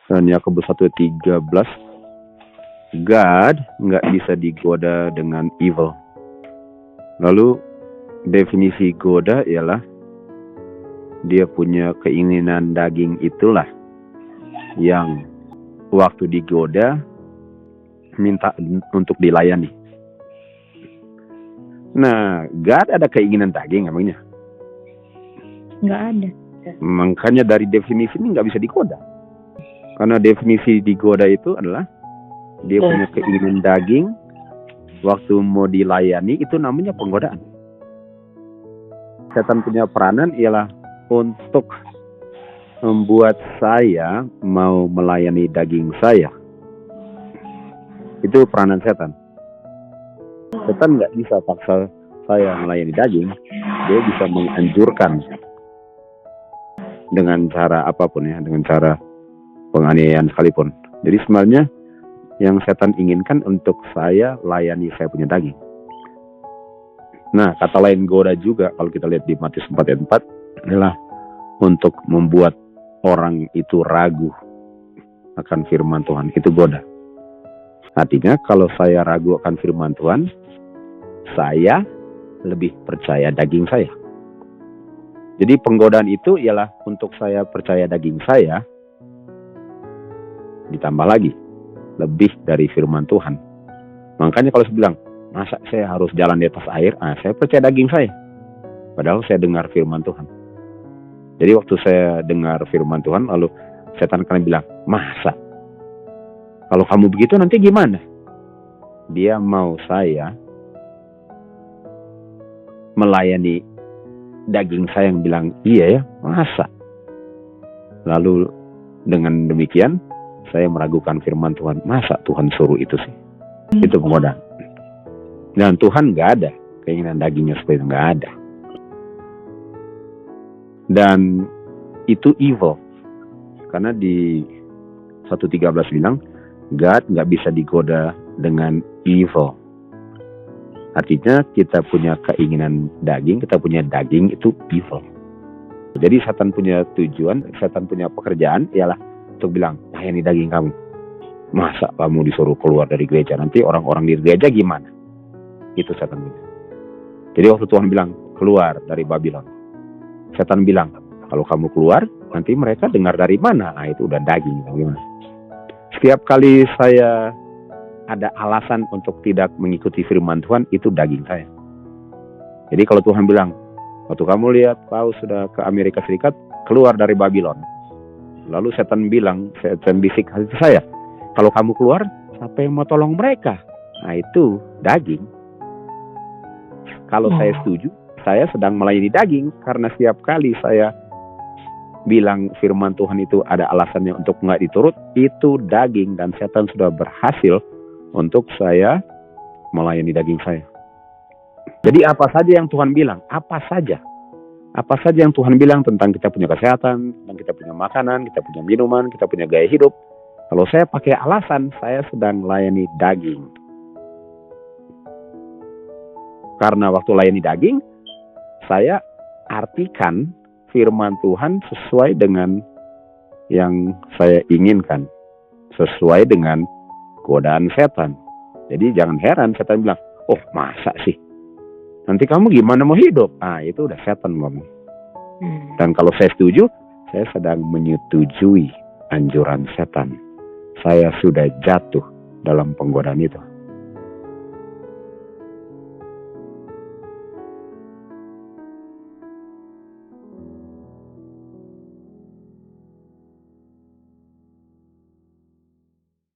Dan Yakobus 1:13, God nggak bisa digoda dengan evil. Lalu definisi goda ialah dia punya keinginan daging itulah yang waktu digoda minta untuk dilayani. Nah, God ada keinginan daging emangnya? Nggak ada. Makanya dari definisi ini nggak bisa digoda. Karena definisi digoda itu adalah dia punya keinginan daging, waktu mau dilayani itu namanya penggodaan. Setan punya peranan ialah untuk membuat saya mau melayani daging saya. Itu peranan setan. Setan nggak bisa paksa saya melayani daging, dia bisa menganjurkan dengan cara apapun ya, dengan cara penganiayaan sekalipun. Jadi sebenarnya yang setan inginkan untuk saya layani saya punya daging. Nah, kata lain goda juga kalau kita lihat di Matius 4:4 adalah untuk membuat orang itu ragu akan firman Tuhan. Itu goda. Artinya kalau saya ragu akan firman Tuhan, saya lebih percaya daging saya. Jadi penggodaan itu ialah untuk saya percaya daging saya, ditambah lagi lebih dari firman Tuhan. Makanya kalau saya bilang, masa saya harus jalan di atas air? Saya percaya daging saya. Padahal saya dengar firman Tuhan. Jadi waktu saya dengar firman Tuhan, lalu setan akan bilang, masa? Kalau kamu begitu nanti gimana? Dia mau saya melayani daging saya yang bilang, iya ya, masa? Lalu dengan demikian, saya meragukan firman Tuhan. Masa Tuhan suruh itu sih? Itu penggodaan. Dan Tuhan nggak ada keinginan dagingnya seperti itu, nggak ada. Dan itu evil. Karena di 1:13 bilang, God nggak bisa digoda dengan evil. Artinya kita punya keinginan daging, kita punya daging itu evil. Jadi setan punya tujuan, setan punya pekerjaan ialah untuk bilang, ini daging kamu. Masa kamu disuruh keluar dari gereja? Nanti orang-orang di gereja gimana? Itu setan punya. Jadi waktu Tuhan bilang, keluar dari Babylon. Setan bilang, kalau kamu keluar, nanti mereka dengar dari mana? Itu udah daging. Gimana? Setiap kali saya ada alasan untuk tidak mengikuti firman Tuhan, itu daging saya. Jadi kalau Tuhan bilang, waktu kamu lihat Paus sudah ke Amerika Serikat, keluar dari Babylon. Lalu setan bilang, setan bisik hati saya, kalau kamu keluar, siapa yang mau tolong mereka? Itu daging. Kalau saya setuju, saya sedang melayani daging, karena setiap kali saya bilang firman Tuhan itu ada alasannya untuk nggak diturut, itu daging, dan setan sudah berhasil untuk saya melayani daging saya. Jadi apa saja yang Tuhan bilang, apa saja yang Tuhan bilang tentang kita punya kesehatan, tentang kita punya makanan, kita punya minuman, kita punya gaya hidup, kalau saya pakai alasan, saya sedang melayani daging. Karena waktu layani daging, saya artikan firman Tuhan sesuai dengan yang saya inginkan, sesuai dengan godaan setan. Jadi jangan heran setan bilang, oh masa sih? Nanti kamu gimana mau hidup? Itu udah setan ngomong. Dan kalau saya setuju, saya sedang menyetujui anjuran setan. Saya sudah jatuh dalam penggodaan itu.